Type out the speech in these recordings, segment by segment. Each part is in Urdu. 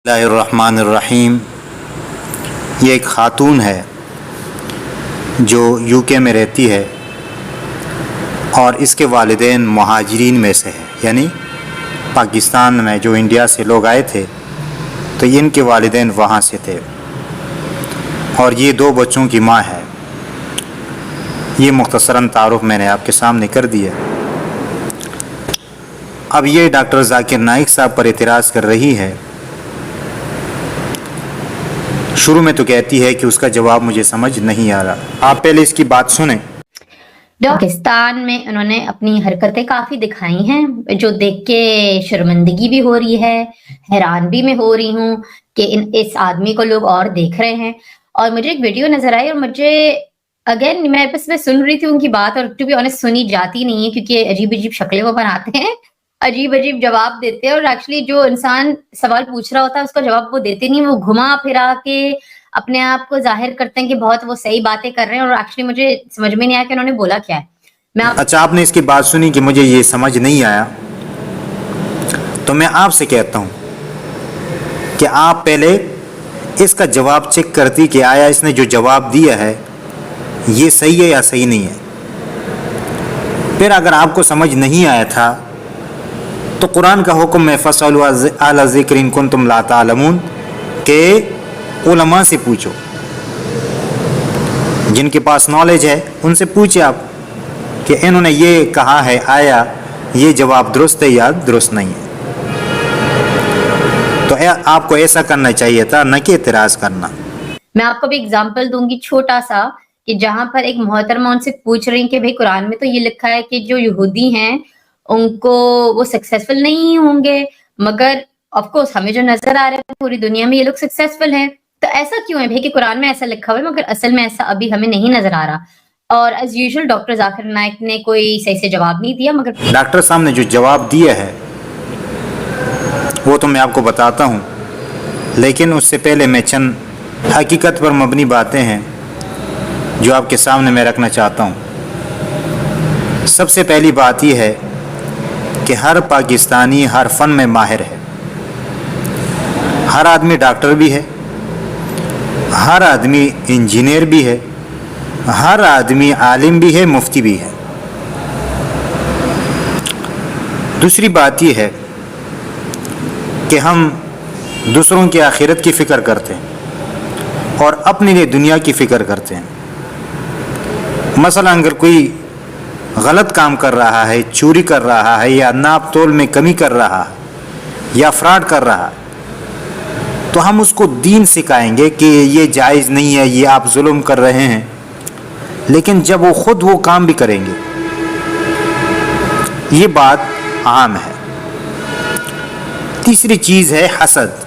اللہ الرحمن الرحیم۔ یہ ایک خاتون ہے جو یو کے میں رہتی ہے اور اس کے والدین مہاجرین میں سے ہیں، یعنی پاکستان میں جو انڈیا سے لوگ آئے تھے تو ان کے والدین وہاں سے تھے اور یہ 2 بچوں کی ماں ہے۔ یہ مختصراً تعارف میں نے آپ کے سامنے کر دیا۔ اب یہ ڈاکٹر ذاکر نائک صاحب پر اعتراض کر رہی ہے۔ شروع میں تو کہتی ہے کہ اس کا جواب مجھے سمجھ نہیں آ رہا۔ آپ پہلے اس کی بات سنیں۔ پاکستان میں انہوں نے اپنی حرکتیں کافی دکھائی ہیں جو دیکھ کے شرمندگی بھی ہو رہی ہے، حیران بھی میں ہو رہی ہوں کہ اس آدمی کو لوگ اور دیکھ رہے ہیں۔ اور مجھے ایک ویڈیو نظر آئی اور مجھے اگین میں سن رہی تھی ان کی بات، اور ٹو بی آنیسٹ سنی جاتی نہیں ہے کیونکہ عجیب عجیب شکلیں وہ بناتے ہیں، عجیب عجیب جواب دیتے ہیں، اور ایکچولی جو انسان سوال پوچھ رہا ہوتا ہے اس کا جواب وہ دیتے نہیں، وہ گھما پھرا کے اپنے آپ کو ظاہر کرتے ہیں کہ بہت وہ صحیح باتیں کر رہے ہیں، اور ایکچولی مجھے سمجھ میں نہیں آیا کہ انہوں نے بولا کیا ہے۔ اچھا، آپ نے اس کی بات سنی کہ مجھے یہ سمجھ نہیں آیا، تو میں آپ سے کہتا ہوں کہ آپ پہلے اس کا جواب چیک کرتی کہ آیا اس نے جو جواب دیا ہے یہ صحیح ہے یا صحیح نہیں ہے۔ پھر اگر آپ کو سمجھ نہیں آیا تھا تو قرآن کا حکم ہے فَاسْأَلُوا أَهْلَ الذِّكْرِ إِن كُنتُمْ لَا تَعْلَمُونَ کہ علماء سے پوچھو، جن کے پاس نالج ہے ان سے پوچھے آپ کہ انہوں نے یہ کہا ہے، آیا یہ جواب درست ہے یا درست نہیں ہے۔ تو آپ کو ایسا کرنا چاہیے تھا، نہ کہ اعتراض کرنا۔ میں آپ کو بھی اگزامپل دوں گی چھوٹا سا، کہ جہاں پر ایک محترمہ ان سے پوچھ رہی ہیں کہ بھئی قرآن میں تو یہ لکھا ہے کہ جو یہودی ہیں ان کو وہ سکسیسفل نہیں ہوں گے، مگر آف کورس ہمیں جو نظر آ رہا ہے پوری دنیا میں یہ لوگ سکسیسفل ہیں، تو ایسا کیوں ہے بھئی کہ قرآن میں ایسا لکھا ہوا ہے مگر اصل میں ایسا ابھی ہمیں نہیں نظر آ رہا؟ اور as usual doctor Zakir Naik نے کوئی صحیح سے جواب نہیں دیا، مگر ڈاکٹر صاحب نے جو جواب دیا ہے وہ تو میں آپ کو بتاتا ہوں، لیکن اس سے پہلے میں چند حقیقت پر مبنی باتیں ہیں جو آپ کے سامنے میں رکھنا چاہتا ہوں۔ سب سے پہلی بات یہ ہے کہ ہر پاکستانی ہر فن میں ماہر ہے، ہر آدمی ڈاکٹر بھی ہے، ہر آدمی انجینئر بھی ہے، ہر آدمی عالم بھی ہے، مفتی بھی ہے۔ دوسری بات یہ ہے کہ ہم دوسروں کی آخرت کی فکر کرتے ہیں اور اپنے لیے دنیا کی فکر کرتے ہیں۔ مثلا اگر کوئی غلط کام کر رہا ہے، چوری کر رہا ہے، یا ناپ تول میں کمی کر رہا ہے، یا فراڈ کر رہا ہے، تو ہم اس کو دین سکھائیں گے کہ یہ جائز نہیں ہے، یہ آپ ظلم کر رہے ہیں، لیکن جب وہ خود وہ کام بھی کریں گے، یہ بات عام ہے۔ تیسری چیز ہے حسد،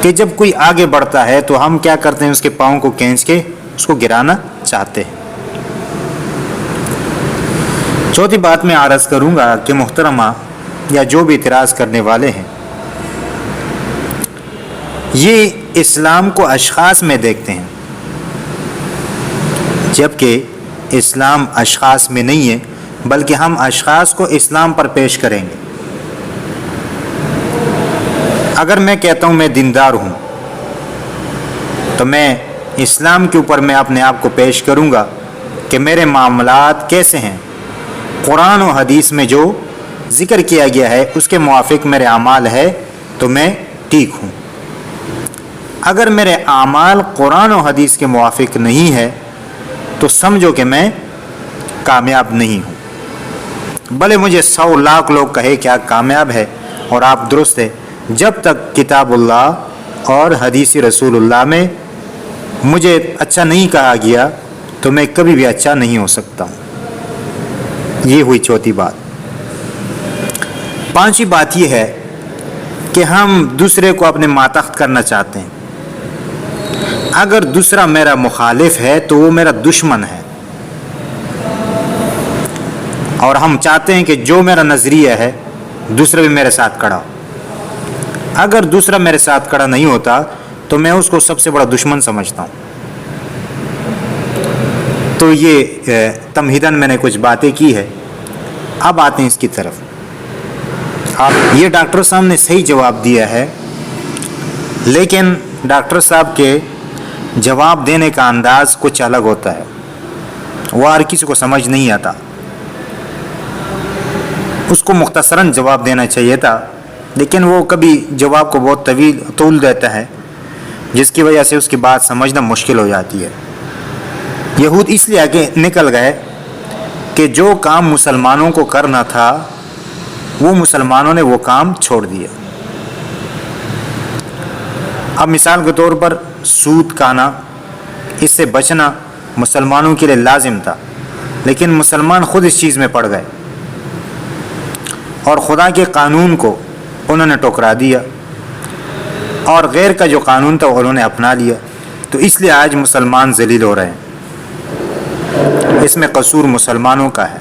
کہ جب کوئی آگے بڑھتا ہے تو ہم کیا کرتے ہیں، اس کے پاؤں کو کھینچ کے اس کو گرانا چاہتے ہیں۔ چوتھی بات میں عرض کروں گا کہ محترمہ یا جو بھی اعتراض کرنے والے ہیں، یہ اسلام کو اشخاص میں دیکھتے ہیں، جبکہ اسلام اشخاص میں نہیں ہے، بلکہ ہم اشخاص کو اسلام پر پیش کریں گے۔ اگر میں کہتا ہوں میں دیندار ہوں تو میں اسلام کے اوپر میں اپنے آپ کو پیش کروں گا کہ میرے معاملات کیسے ہیں، قرآن و حدیث میں جو ذکر کیا گیا ہے اس کے موافق میرے اعمال ہے تو میں ٹھیک ہوں۔ اگر میرے اعمال قرآن و حدیث کے موافق نہیں ہے تو سمجھو کہ میں کامیاب نہیں ہوں، بھلے مجھے 100 لاکھ لوگ کہے کہ آپ کامیاب ہے اور آپ درست ہے، جب تک کتاب اللہ اور حدیث رسول اللہ میں مجھے اچھا نہیں کہا گیا تو میں کبھی بھی اچھا نہیں ہو سکتا ہوں۔ یہ ہوئی چوتھی بات۔ پانچویں بات یہ ہے کہ ہم دوسرے کو اپنے ماتحت کرنا چاہتے ہیں۔ اگر دوسرا میرا مخالف ہے تو وہ میرا دشمن ہے، اور ہم چاہتے ہیں کہ جو میرا نظریہ ہے دوسرا بھی میرے ساتھ کھڑا ہو۔ اگر دوسرا میرے ساتھ کھڑا نہیں ہوتا تو میں اس کو سب سے بڑا دشمن سمجھتا ہوں۔ تو یہ تمہیداً میں نے کچھ باتیں کی ہے، اب آتے ہیں اس کی طرف۔ یہ ڈاکٹر صاحب نے صحیح جواب دیا ہے، لیکن ڈاکٹر صاحب کے جواب دینے کا انداز کچھ الگ ہوتا ہے، وہ ہر کسی کو سمجھ نہیں آتا۔ اس کو مختصراً جواب دینا چاہیے تھا، لیکن وہ کبھی جواب کو بہت طول دیتا ہے، جس کی وجہ سے اس کی بات سمجھنا مشکل ہو جاتی ہے۔ یہود اس لیے آگے نکل گئے کہ جو کام مسلمانوں کو کرنا تھا وہ مسلمانوں نے وہ کام چھوڑ دیا۔ اب مثال کے طور پر سود کھانا، اس سے بچنا مسلمانوں کے لیے لازم تھا، لیکن مسلمان خود اس چیز میں پڑ گئے اور خدا کے قانون کو انہوں نے ٹکرا دیا اور غیر کا جو قانون تھا انہوں نے اپنا لیا، تو اس لیے آج مسلمان ذلیل ہو رہے ہیں۔ اس میں قصور مسلمانوں کا ہے،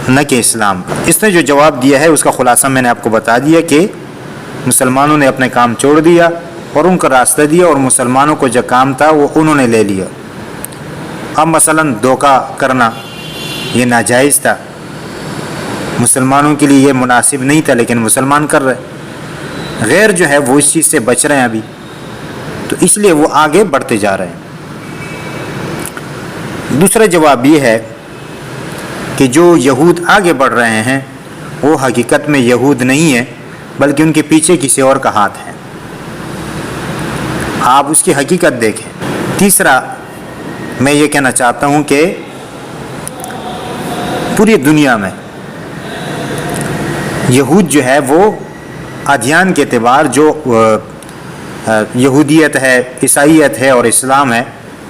نہ کہ اسلام کا۔ اس نے جو جواب دیا ہے اس کا خلاصہ میں نے آپ کو بتا دیا کہ مسلمانوں نے اپنے کام چھوڑ دیا اور ان کا راستہ دیا، اور مسلمانوں کو جو کام تھا وہ انہوں نے لے لیا۔ اب مثلا دھوکہ کرنا یہ ناجائز تھا، مسلمانوں کے لیے یہ مناسب نہیں تھا، لیکن مسلمان کر رہے، غیر جو ہے وہ اس چیز سے بچ رہے ہیں ابھی، تو اس لیے وہ آگے بڑھتے جا رہے ہیں۔ دوسرا جواب یہ ہے کہ جو یہود آگے بڑھ رہے ہیں وہ حقیقت میں یہود نہیں ہیں، بلکہ ان کے پیچھے کسی اور کا ہاتھ ہے۔ آپ اس کی حقیقت دیکھیں۔ تیسرا میں یہ کہنا چاہتا ہوں کہ پوری دنیا میں یہود جو ہے وہ ادیان کے اعتبار جو یہودیت ہے، عیسائیت ہے اور اسلام ہے،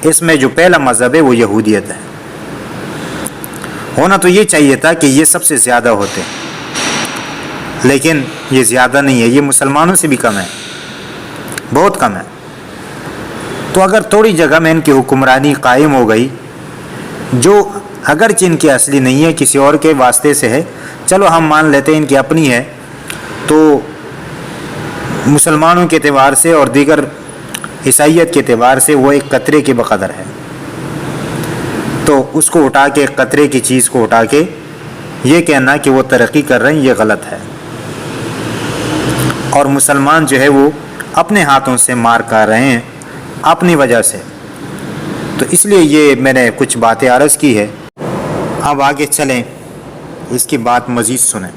اس میں جو پہلا مذہب ہے وہ یہودیت ہے۔ ہونا تو یہ چاہیے تھا کہ یہ سب سے زیادہ ہوتے، لیکن یہ زیادہ نہیں ہے، یہ مسلمانوں سے بھی کم ہے، بہت کم ہے۔ تو اگر تھوڑی جگہ میں ان کی حکمرانی قائم ہو گئی، جو اگرچہ ان کی اصلی نہیں ہے، کسی اور کے واسطے سے ہے، چلو ہم مان لیتے ہیں ان کی اپنی ہے، تو مسلمانوں کے اعتبار سے اور دیگر عیسائیت کے اعتبار سے وہ ایک قطرے کے بقدر ہے، تو اس کو اٹھا کے، ایک قطرے کی چیز کو اٹھا کے یہ کہنا کہ وہ ترقی کر رہے ہیں، یہ غلط ہے۔ اور مسلمان جو ہے وہ اپنے ہاتھوں سے مار کھا رہے ہیں اپنی وجہ سے۔ تو اس لیے یہ میں نے کچھ باتیں عرض کی ہے۔ اب آگے چلیں، اس کی بات مزید سنیں۔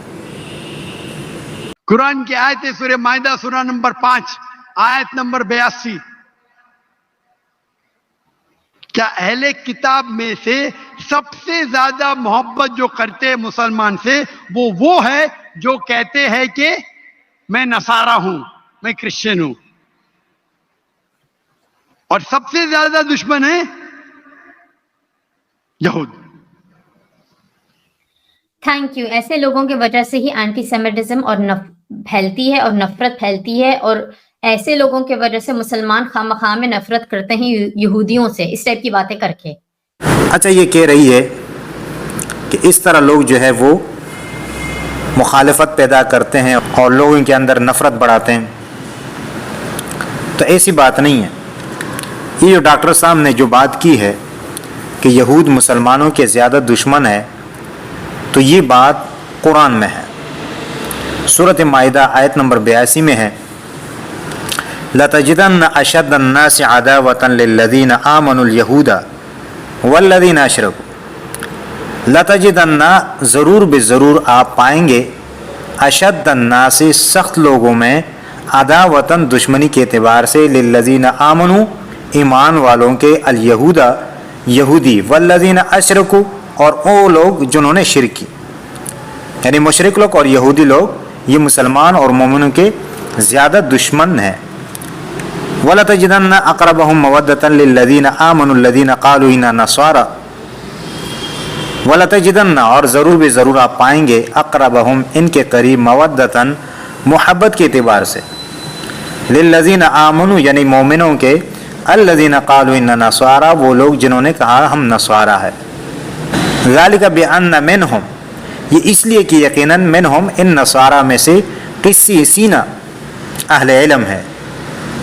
قرآن کی آیت ہے سورہ مائدہ سورہ نمبر 5 آیت نمبر 82۔ کیا اہل کتاب میں سے سب سے زیادہ محبت جو کرتے مسلمان سے وہ ہے جو کہتے ہیں کہ میں نصارہ ہوں، میں کرسچن ہوں، اور سب سے زیادہ دشمن ہے یہود۔ Thank you. ایسے لوگوں کی وجہ سے ہی اینٹی سیمیٹزم اور پھیلتی ہے اور نفرت پھیلتی ہے، اور ایسے لوگوں کی وجہ سے مسلمان خواہ میں نفرت کرتے ہیں یہودیوں سے، اس ٹائپ کی باتیں کر کے۔ اچھا، یہ کہہ رہی ہے کہ اس طرح لوگ جو ہے وہ مخالفت پیدا کرتے ہیں اور لوگوں کے اندر نفرت بڑھاتے ہیں، تو ایسی بات نہیں ہے۔ یہ جو ڈاکٹر صاحب نے جو بات کی ہے کہ یہود مسلمانوں کے زیادہ دشمن ہے، تو یہ بات قرآن میں ہے۔ سورۃ مائدہ آیت نمبر 82 میں ہے، لَتَجِدَنَّ أَشَدَّ النَّاسِ عَدَاوَةً لِلَّذِينَ آمَنُوا الْيَهُودَ وَالَّذِينَ أَشْرَكُوا۔ لَتَجِدَنَّ ضرور بے ضرور آپ پائیں گے، اشد الناس سخت لوگوں میں، عداوتاً دشمنی کے اعتبار سے، للذین آمنوا ایمان والوں کے، الیہود یہودی، والذین اشرکوا اور وہ لوگ جنہوں نے شرک کی، یعنی مشرک لوگ اور یہودی لوگ، یہ مسلمان اور مومنوں کے زیادہ دشمن ہیں۔ وَلَتَجِدَنَّ أَقْرَبَهُمْ مَوَدَّةً لِلَّذِينَ آمَنُوا الَّذِينَ قَالُوا إِنَّا نَصَارَى۔ وَلَتَجِدَنَّ اور ضرور بے ضرور آپ پائیں گے، اقربہم ان کے قریب، مودتاً محبت کے اعتبار سے، للذین آمنوا یعنی مومنوں کے، الذین قالوا إِنَّا نَصَارَى وہ لوگ جنہوں نے کہا ہم نصارہ ہے۔ ذَلِكَ بِأَنَّ مِنْهُمْ یہ اس لیے کہ یقیناً منہم ان نصارہ میں سے، قسیسین اہل علم ہے،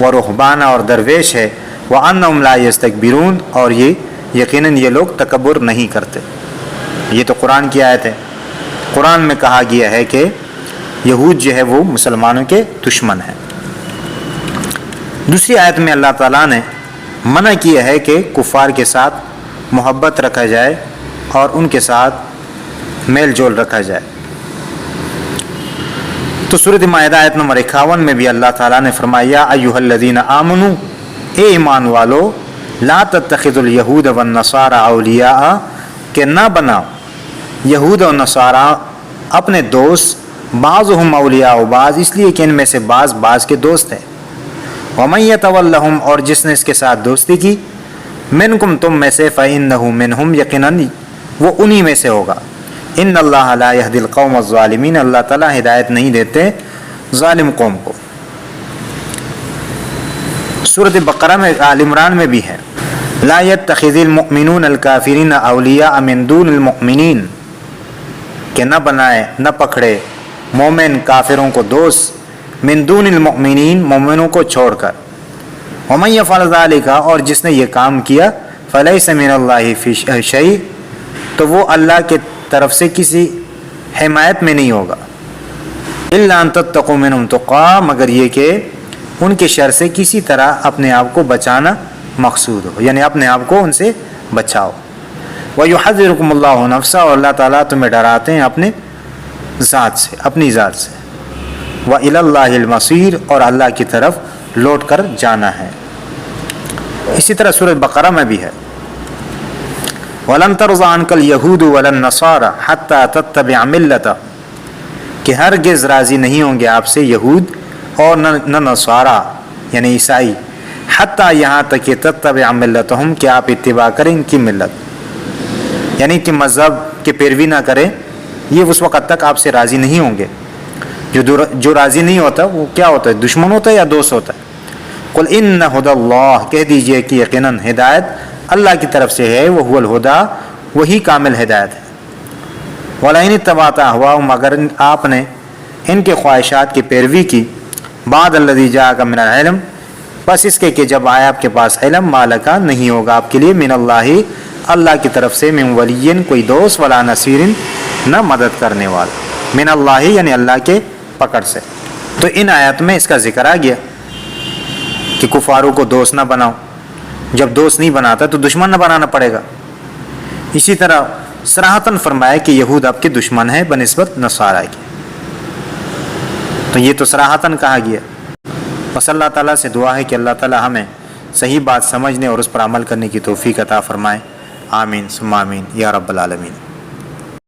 ورہبان اور درویش ہے، وَأَنَّهُمْ لَا يَسْتَكْبِرُونَ اور یہ یقیناً یہ لوگ تکبر نہیں کرتے۔ یہ تو قرآن کی آیت ہے۔ قرآن میں کہا گیا ہے کہ یہود جو ہے وہ مسلمانوں کے دشمن ہیں۔ دوسری آیت میں اللہ تعالیٰ نے منع کیا ہے کہ کفار کے ساتھ محبت رکھا جائے اور ان کے ساتھ میل جول رکھا جائے۔ تو سورۃ مائدہ آیت نمبر 51 میں بھی اللہ تعالیٰ نے فرمایا ایھا الذین آمنوا، اے ایمان والو، لا تتخذوا الیہود والنصارى اولیاء، کہ نہ بناؤ یہود اور نصارہ اپنے دوست، بعضهم اولیاء بعض، اس لیے کہ ان میں سے بعض کے دوست ہیں۔ ومن یتولہم، اور جس نے اس کے ساتھ دوستی کی، منکم تم میں سے، فإنہ منہم، یقیناً وہ انہی میں سے ہوگا۔ ان اللہ لا یہدی القوم الظالمین، اللہ تعالیٰ ہدایت نہیں دیتے ظالم قوم کو۔ سورۃ بقرہ میں، آل عمران میں بھی ہے، لا یتخذ المؤمنون الکافرین اولیاء من دون المؤمنین، کہ نہ بنائے، نہ پکڑے مومن کافروں کو دوست، من دون المؤمنین، مومنوں کو چھوڑ کر۔ ومن یفعل ذلک، اور جس نے یہ کام کیا، فلیس من اللہ فی شیء، تو وہ اللہ کے طرف سے کسی حمایت میں نہیں ہوگا۔ الا ان تتقوا منہم تقیٰ، مگر یہ کہ ان کے شر سے کسی طرح اپنے آپ کو بچانا مقصود ہو، یعنی اپنے آپ کو ان سے بچاؤ۔ وَيُحَذِّرُكُمُ اللَّهُ نَفْسَهُ، اور اللہ تعالیٰ تمہیں ڈراتے ہیں اپنے ذات سے، اپنی ذات سے۔ وَإِلَى اللَّهِ الْمَصِيرُ، اور اللہ کی طرف لوٹ کر جانا ہے۔ اسی طرح سورۃ بقرہ میں بھی ہے، وَلَن تَرْضَىٰ عَنْكَ الْيَهُودُ وَلَا النَّصَارَىٰ حَتَّىٰ تَتَّبِعَ مِلَّتَهُمْ، کہ ہرگز راضی نہیں ہوں گے آپ سے یہود اور نہ نصارہ یعنی عیسائی، حتیٰ یہاں تک کہ تتبع ملتہم، کہ آپ اتباع کریں ان کی ملت، یعنی کہ مذہب کے پیروی نہ کریں، یہ اس وقت تک آپ سے راضی نہیں ہوں گے۔ جو راضی نہیں ہوتا وہ کیا ہوتا ہے؟ دشمن ہوتا ہے یا دوست ہوتا ہے؟ قل ان ھدی اللہ، کہہ دیجئے کہ یقیناً ہدایت اللہ کی طرف سے ہے، وہ هو الہدیٰ، وہی کامل ہدایت ہے۔ وَلَئِنِ اتَّبَعْتَ أَهْوَاءَهُمْ، اگر آپ نے ان کے خواہشات کی پیروی کی، بعد الذی جاءک من العلم، بس اس کے کہ جب آیا آپ کے پاس علم، مالک، نہیں ہوگا آپ کے لیے، من اللہ، اللہ کی طرف سے، من ولی، کوئی دوست، ولا نصیر، نہ مدد کرنے والا، من اللہ یعنی اللہ کے پکڑ سے۔ تو ان آیات میں اس کا ذکر آ گیا کہ کفاروں کو دوست نہ بناؤ، جب دوست نہیں بناتا تو دشمن نہ بنانا پڑے گا۔ اسی طرح صراحتاً فرمایا کہ یہود آپ کے دشمن ہیں بنسبت نصارہ کے، تو یہ تو صراحتاً کہا گیا۔ بس اللہ تعالیٰ سے دعا ہے کہ اللہ تعالیٰ ہمیں صحیح بات سمجھنے اور اس پر عمل کرنے کی توفیق عطا فرمائے۔ آمین ثم آمین یا رب العالمین۔